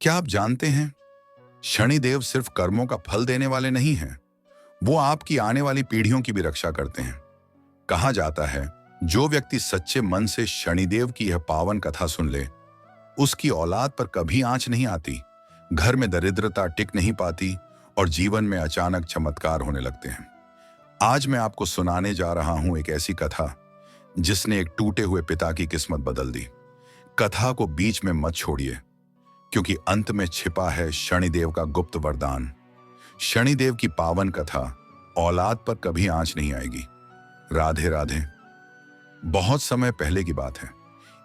क्या आप जानते हैं, शनिदेव सिर्फ कर्मों का फल देने वाले नहीं हैं, वो आपकी आने वाली पीढ़ियों की भी रक्षा करते हैं। कहा जाता है, जो व्यक्ति सच्चे मन से शनिदेव की यह पावन कथा सुन ले, उसकी औलाद पर कभी आंच नहीं आती, घर में दरिद्रता टिक नहीं पाती और जीवन में अचानक चमत्कार होने लगते हैं। आज मैं आपको सुनाने जा रहा हूं एक ऐसी कथा जिसने एक टूटे हुए पिता की किस्मत बदल दी। कथा को बीच में मत छोड़िए, क्योंकि अंत में छिपा है शनिदेव का गुप्त वरदान। शनिदेव की पावन कथा, औलाद पर कभी आंच नहीं आएगी। राधे राधे। बहुत समय पहले की बात है।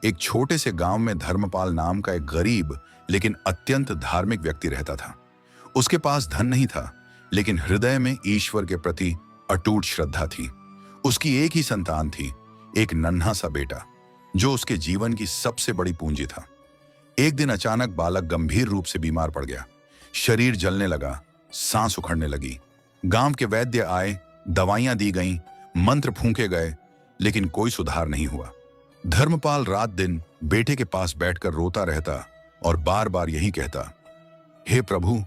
एक छोटे से गांव में धर्मपाल नाम का एक गरीब लेकिन अत्यंत धार्मिक व्यक्ति रहता था। उसके पास धन नहीं था, लेकिन हृदय में ईश्वर के प्रति अटूट श्रद्धा थी। उसकी एक ही संतान थी, एक नन्हा सा बेटा, जो उसके जीवन की सबसे बड़ी पूंजी था। एक दिन अचानक बालक गंभीर रूप से बीमार पड़ गया। शरीर जलने लगा, सांस उखड़ने लगी। गांव के वैद्य आए, दवाइयां दी गईं, मंत्र फूंके गए, लेकिन कोई सुधार नहीं हुआ। धर्मपाल रात दिन बेटे के पास बैठकर रोता रहता और बार बार यही कहता, हे प्रभु,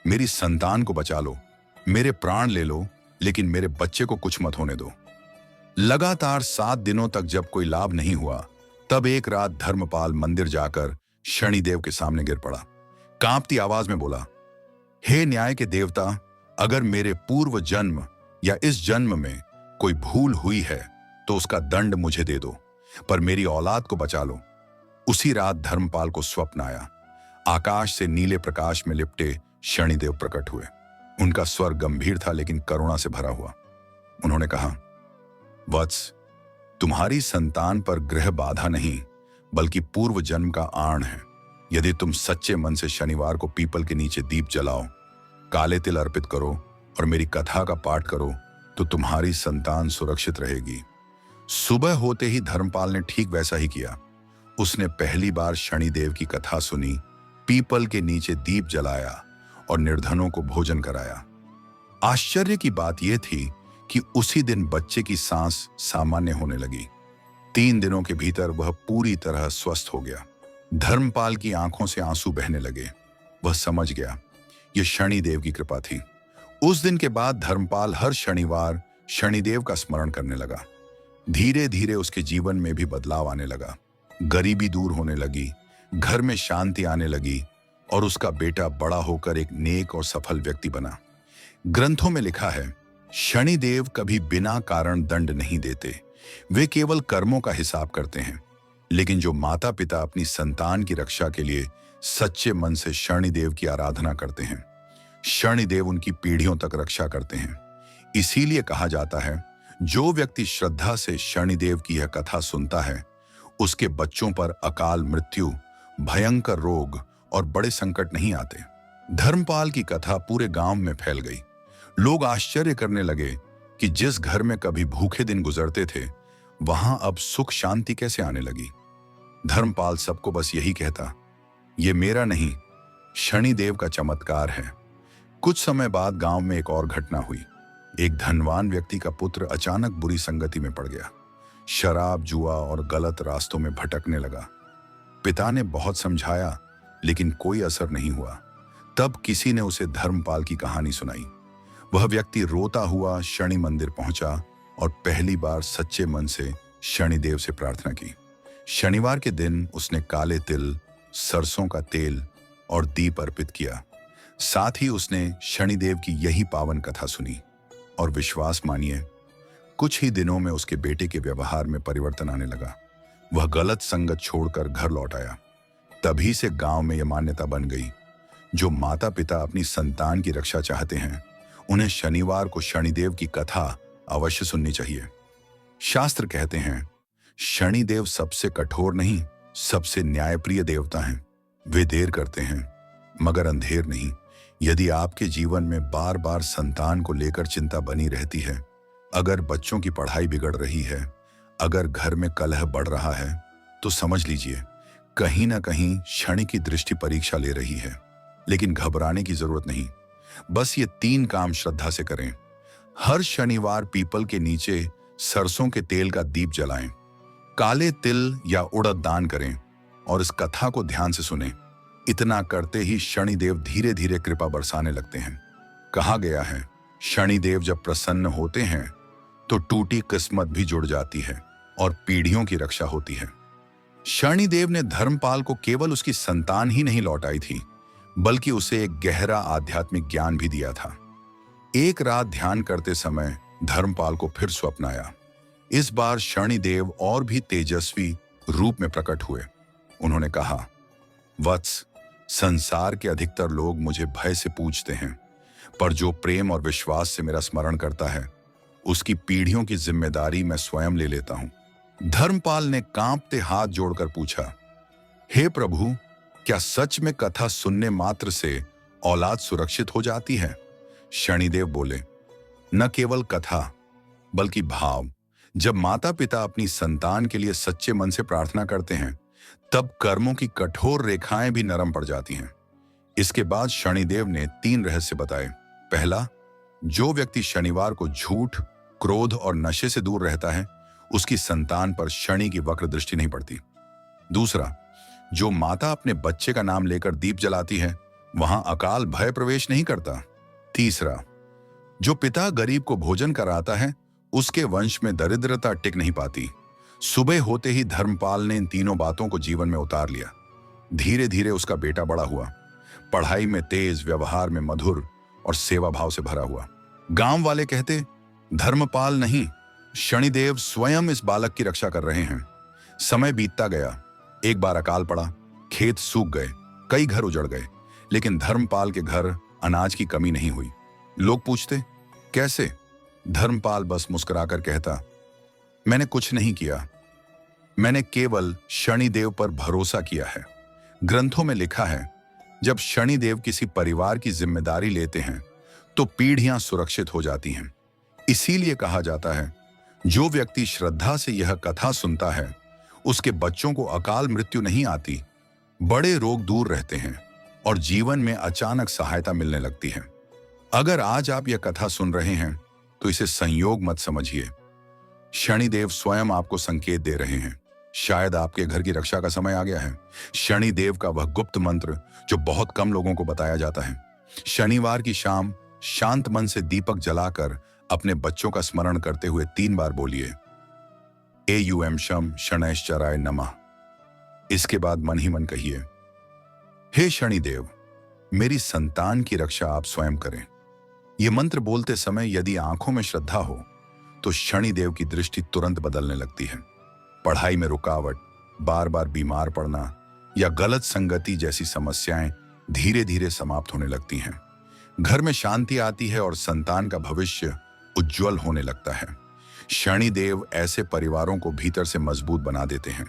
मेरी संतान को बचा लो, मेरे प्राण ले लो, लेकिन मेरे बच्चे को कुछ मत होने दो। लगातार 7 दिनों तक जब कोई लाभ नहीं हुआ, तब एक रात धर्मपाल मंदिर जाकर शनिदेव के सामने गिर पड़ा। कांपती आवाज में बोला, हे न्याय के देवता, अगर मेरे पूर्व जन्म या इस जन्म में कोई भूल हुई है तो उसका दंड मुझे दे दो, पर मेरी औलाद को बचा लो। उसी रात धर्मपाल को स्वप्न आया। आकाश से नीले प्रकाश में लिपटे शनिदेव प्रकट हुए। उनका स्वर गंभीर था लेकिन करुणा से भरा हुआ। उन्होंने कहा, वत्स, तुम्हारी संतान पर ग्रह बाधा नहीं, बल्कि पूर्व जन्म का आण है। यदि तुम सच्चे मन से शनिवार को पीपल के नीचे दीप जलाओ, काले तिल अर्पित करो और मेरी कथा का पाठ करो, तो तुम्हारी संतान सुरक्षित रहेगी। सुबह होते ही धर्मपाल ने ठीक वैसा ही किया। उसने पहली बार शनिदेव की कथा सुनी, पीपल के नीचे दीप जलाया और निर्धनों को भोजन कराया। आश्चर्य की बात यह थी कि उसी दिन बच्चे की सांस सामान्य होने लगी। 3 दिनों के भीतर वह पूरी तरह स्वस्थ हो गया। धर्मपाल की आंखों से आंसू बहने लगे। वह समझ गया, यह शनिदेव की कृपा थी। उस दिन के बाद धर्मपाल हर शनिवार शनिदेव का स्मरण करने लगा। धीरे धीरे उसके जीवन में भी बदलाव आने लगा। गरीबी दूर होने लगी, घर में शांति आने लगी और उसका बेटा बड़ा होकर एक नेक और सफल व्यक्ति बना। ग्रंथों में लिखा है, शनिदेव कभी बिना कारण दंड नहीं देते, वे केवल कर्मों का हिसाब करते हैं। लेकिन जो माता पिता अपनी संतान की रक्षा के लिए सच्चे मन से शनिदेव की आराधना करते हैं, शनिदेव उनकी पीढ़ियों तक रक्षा करते हैं। इसीलिए कहा जाता है, जो व्यक्ति श्रद्धा से शनिदेव की यह कथा सुनता है, उसके बच्चों पर अकाल मृत्यु, भयंकर रोग और बड़े संकट नहीं आते। धर्मपाल की कथा पूरे गांव में फैल गई। लोग आश्चर्य करने लगे कि जिस घर में कभी भूखे दिन गुजरते थे, वहां अब सुख शांति कैसे आने लगी। धर्मपाल सबको बस यही कहता, ये मेरा नहीं, शनिदेव का चमत्कार है। कुछ समय बाद गांव में एक और घटना हुई। एक धनवान व्यक्ति का पुत्र अचानक बुरी संगति में पड़ गया। शराब, जुआ और गलत रास्तों में भटकने लगा। पिता ने बहुत समझाया, लेकिन कोई असर नहीं हुआ। तब किसी ने उसे धर्मपाल की कहानी सुनाई। वह व्यक्ति रोता हुआ शनि मंदिर पहुंचा और पहली बार सच्चे मन से शनिदेव से प्रार्थना की। शनिवार के दिन उसने काले तिल, सरसों का तेल और दीप अर्पित किया। साथ ही उसने शनिदेव की यही पावन कथा सुनी और विश्वास मानिए, कुछ ही दिनों में उसके बेटे के व्यवहार में परिवर्तन आने लगा। वह गलत संगत छोड़कर घर लौट आया। तभी से गांव में यह मान्यता बन गई, जो माता पिता अपनी संतान की रक्षा चाहते हैं, उन्हें शनिवार को शनिदेव की कथा अवश्य सुननी चाहिए। शास्त्र कहते हैं, शनिदेव सबसे कठोर नहीं, सबसे न्यायप्रिय देवता हैं। वे देर करते हैं, मगर अंधेर नहीं। यदि आपके जीवन में बार बार संतान को लेकर चिंता बनी रहती है, अगर बच्चों की पढ़ाई बिगड़ रही है, अगर घर में कलह बढ़ रहा है, तो समझ लीजिए कहीं ना कहीं शनि की दृष्टि परीक्षा ले रही है। लेकिन घबराने की जरूरत नहीं। बस ये 3 काम श्रद्धा से करें। हर शनिवार पीपल के नीचे सरसों के तेल का दीप जलाएं, काले तिल या उड़द दान करें और इस कथा को ध्यान से सुनें। इतना करते ही शनिदेव धीरे धीरे कृपा बरसाने लगते हैं। कहा गया है, शनिदेव जब प्रसन्न होते हैं तो टूटी किस्मत भी जुड़ जाती है और पीढ़ियों की रक्षा होती है। शनिदेव ने धर्मपाल को केवल उसकी संतान ही नहीं लौटाई थी, बल्कि उसे एक गहरा आध्यात्मिक ज्ञान भी दिया था। एक रात ध्यान करते समय धर्मपाल को फिर स्वप्न आया। इस बार शनिदेव और भी तेजस्वी रूप में प्रकट हुए। उन्होंने कहा, वत्स, संसार के अधिकतर लोग मुझे भय से पूजते हैं, पर जो प्रेम और विश्वास से मेरा स्मरण करता है, उसकी पीढ़ियों की जिम्मेदारी मैं स्वयं ले लेता हूं। धर्मपाल ने कांपते हाथ जोड़कर पूछा, हे प्रभु, क्या सच में कथा सुनने मात्र से औलाद सुरक्षित हो जाती है? शनिदेव बोले, न केवल कथा बल्कि भाव। जब माता पिता अपनी संतान के लिए सच्चे मन से प्रार्थना करते हैं, तब कर्मों की कठोर रेखाएं भी नरम पड़ जाती हैं। इसके बाद शनिदेव ने 3 रहस्य बताए। पहला, जो व्यक्ति शनिवार को झूठ, क्रोध और नशे से दूर रहता है, उसकी संतान पर शनि की वक्र दृष्टि नहीं पड़ती। दूसरा, जो माता अपने बच्चे का नाम लेकर दीप जलाती है, वहां अकाल भय प्रवेश नहीं करता। तीसरा, जो पिता गरीब को भोजन कराता है, उसके वंश में दरिद्रता टिक नहीं पाती। सुबह होते ही धर्मपाल ने इन तीनों बातों को जीवन में उतार लिया। धीरे धीरे उसका बेटा बड़ा हुआ, पढ़ाई में तेज, व्यवहार में मधुर और सेवा भाव से भरा हुआ। गांव वाले कहते, धर्मपाल नहीं, शनिदेव स्वयं इस बालक की रक्षा कर रहे हैं। समय बीतता गया। एक बार अकाल पड़ा, खेत सूख गए, कई घर उजड़ गए, लेकिन धर्मपाल के घर अनाज की कमी नहीं हुई। लोग पूछते, कैसे? धर्मपाल बस मुस्कुराकर कहता, मैंने कुछ नहीं किया, मैंने केवल शनिदेव पर भरोसा किया है। ग्रंथों में लिखा है, जब शनिदेव किसी परिवार की जिम्मेदारी लेते हैं तो पीढ़ियां सुरक्षित हो जाती हैं। इसीलिए कहा जाता है, जो व्यक्ति श्रद्धा से यह कथा सुनता है, उसके बच्चों को अकाल मृत्यु नहीं आती, बड़े रोग दूर रहते हैं और जीवन में अचानक सहायता मिलने लगती है। अगर आज आप यह कथा सुन रहे हैं तो इसे संयोग मत समझिए। शनिदेव स्वयं आपको संकेत दे रहे हैं। शायद आपके घर की रक्षा का समय आ गया है। शनिदेव का वह गुप्त मंत्र जो बहुत कम लोगों को बताया जाता है। शनिवार की शाम शांत मन से दीपक जलाकर अपने बच्चों का स्मरण करते हुए 3 बार बोलिए, एयूएम शम शनैश्चराय नमः। इसके बाद मन ही मन कहिए, हे शनिदेव, मेरी संतान की रक्षा आप स्वयं करें। यह मंत्र बोलते समय यदि आंखों में श्रद्धा हो तो शनिदेव की दृष्टि तुरंत बदलने लगती है। पढ़ाई में रुकावट, बार बार बीमार पड़ना या गलत संगति जैसी समस्याएं धीरे धीरे समाप्त होने लगती हैं। घर में शांति आती है और संतान का भविष्य उज्जवल होने लगता है। शनिदेव ऐसे परिवारों को भीतर से मजबूत बना देते हैं।